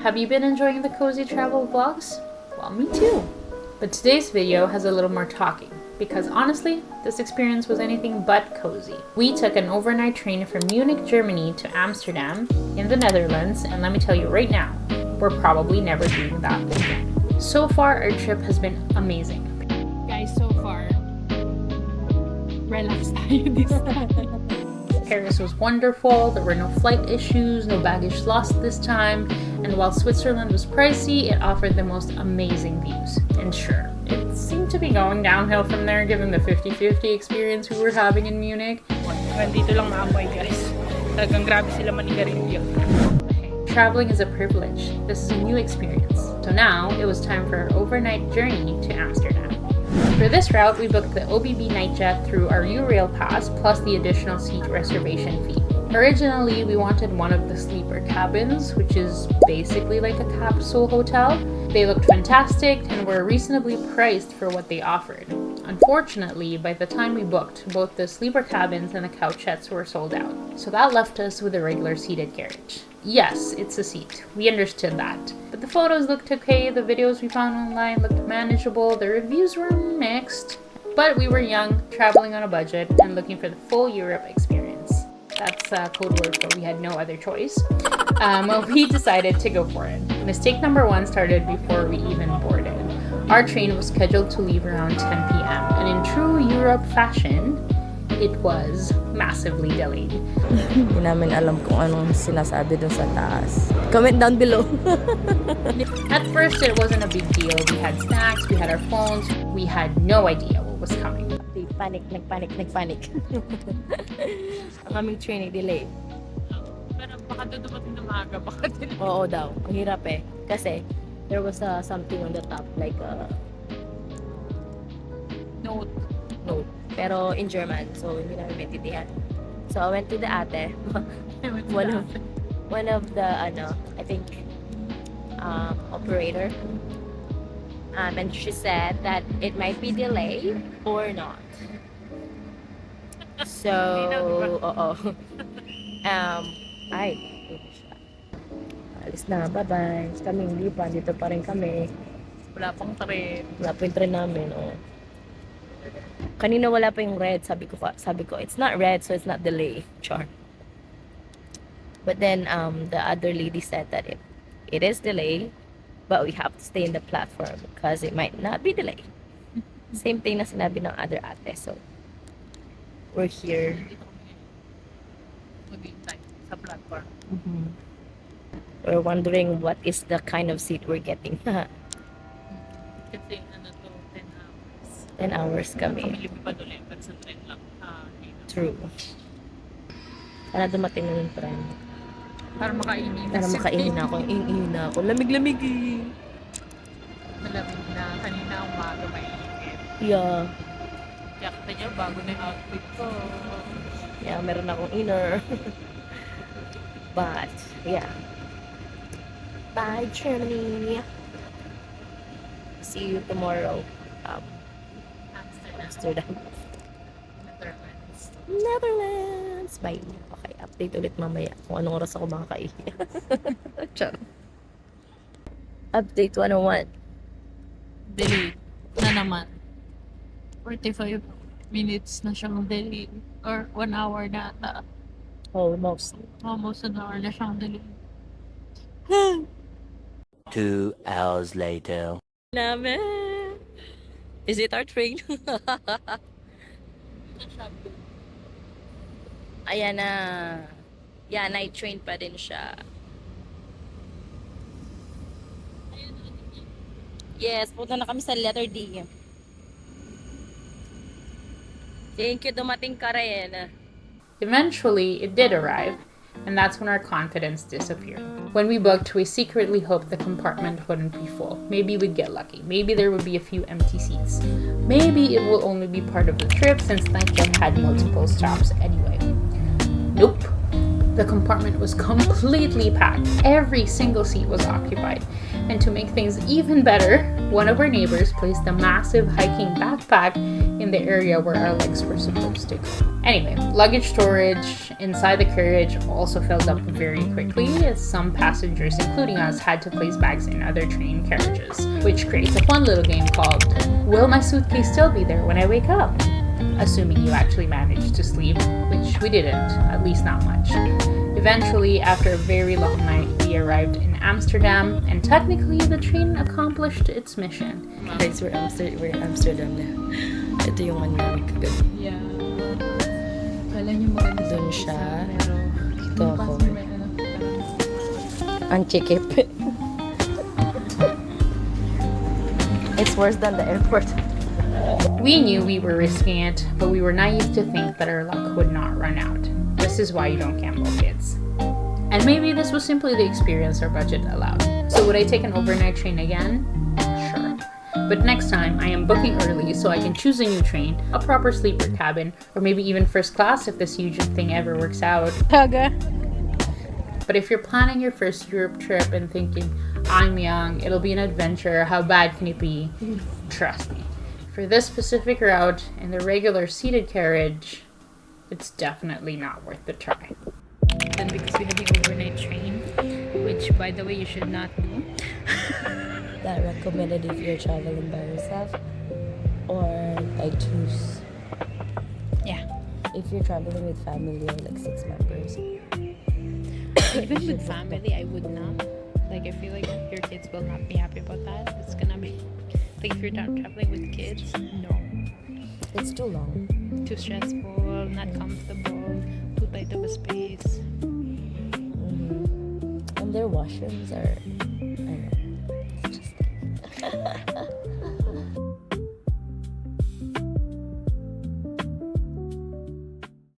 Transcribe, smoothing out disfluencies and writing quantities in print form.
Have you been enjoying the cozy travel vlogs? Well, me too. But today's video has a little more talking, because honestly, this experience was anything but cozy. We took an overnight train from Munich, Germany to Amsterdam in the Netherlands, and let me tell you right now, we're probably never doing that again. So far, our trip has been amazing. Guys, so far, relax tayo this time. Paris was wonderful, there were no flight issues, no baggage lost this time, and while Switzerland was pricey, it offered the most amazing views. And sure, it seemed to be going downhill from there given the 50-50 experience we were having in Munich. Nandito lang maamoy, guys. Talagang grabe sila manigarilyo. Traveling is a privilege. This is a new experience. So now, it was time for our overnight journey to Amsterdam. For this route, we booked the OBB Nightjet through our Eurail pass plus the additional seat reservation fee. Originally, we wanted one of the sleeper cabins, which is basically like a capsule hotel. They looked fantastic and were reasonably priced for what they offered. Unfortunately, by the time we booked, both the sleeper cabins and the couchettes were sold out. So that left us with a regular seated carriage. Yes, it's a seat. We understood that. But the photos looked okay, the videos we found online looked manageable, the reviews were mixed. But we were young, traveling on a budget, and looking for the full Europe experience. That's code word for we had no other choice. We decided to go for it. Mistake number one started before we even boarded. Our train was scheduled to leave around 10 p.m. and in true Europe fashion, it was massively delayed. Hindi namin alam kung anong sinasabi dun sa taas. Comment down below. At first, it wasn't a big deal. We had snacks, we had our phones, we had no idea what was coming. Nagpanic. Ang aming train ay delay. Pero baka doon dumating na maaga, baka din. Oo daw, ang hirap eh. Kasi there was something on the top like a Note. note. Pero in German, so hindi namin maintindihan. So I went to the ate, one of the I think operator, and she said that it might be delayed or not. So ay alis na, bye-bye. Kami hindi pa, dito pa rin kami. Wala pang train. Wala pa yung train namin, Kanina wala pa yung red, sabi ko, it's not red, so it's not delay. Char. But then, the other lady said that it is delay, but we have to stay in the platform because it might not be delayed. Same thing na sinabi ng other ate, so we're here. Maghihintay sa platform. Mm-hmm. We're wondering what is the kind of seat we're getting. Kasi 10 hours. 10 hours kami. Kami lumipad ulit, pero sa train lang. True. Sana dumating na yung train. Para makainin. Para makainin ako. Iingin na ako. Lamig-lamig eh. Malamig na. Kanina umaga mainit. Yeah. Kaya kita niyo, bago na yung outfit ko. Yeah, meron akong inner. But, yeah. Bye, Germany. See you tomorrow. Amsterdam. Netherlands. Bye. Okay, update ulit mamaya kung anong oras ako makakaihi. Char. Update 101. Delay na naman. 45 minutes na siyang delay. Or 1 hour na ata. Almost. Almost an hour na siyang delay. 2 hours later. Namin. Is it our train? Ayan na. Yeah, night train pa din siya. Yes, punta na kami sa letter D. Thank you, dumating ka rin. Eventually, it did arrive, and that's when our confidence disappeared. When we booked, we secretly hoped the compartment wouldn't be full. Maybe we'd get lucky. Maybe there would be a few empty seats. Maybe it will only be part of the trip since Nightjet had multiple stops anyway. Nope. The compartment was completely packed. Every single seat was occupied. And to make things even better, one of our neighbors placed a massive hiking backpack in the area where our legs were supposed to go. Anyway, luggage storage inside the carriage also filled up very quickly, as some passengers, including us, had to place bags in other train carriages, which creates a fun little game called Will My Suitcase Still Be There When I Wake Up? Assuming you actually managed to sleep, which we didn't, at least not much. Eventually, after a very long night, we arrived in Amsterdam, and technically the train accomplished its mission. Guys, we're Amsterdam na. Ito yung ano namin kagabi. Yeah. Kala niyo maganda sa Doon siya. pero Dito ako. may ano. Ang chikip. It's worse than the airport. We knew we were risking it, but we were naive to think that our luck would not run out. This is why you don't gamble, kids. And maybe this was simply the experience our budget allowed. So would I take an overnight train again? Sure. But next time, I am booking early so I can choose a new train, a proper sleeper cabin, or maybe even first class if this huge thing ever works out. But if you're planning your first Europe trip and thinking, I'm young, it'll be an adventure, how bad can it be? Trust me. For this specific route in the regular seated carriage, it's definitely not worth the try. Then because we had the overnight train, which by the way you should not do. That recommended if you're traveling by yourself or like twos. Yeah. If you're traveling with family or like 6 members. Even with family, I would not. Like, I feel like your kids will not be happy about that. It's gonna be like if you're not traveling with kids, no. It's too long. Too stressful, not comfortable, too tight of a space. And their washrooms are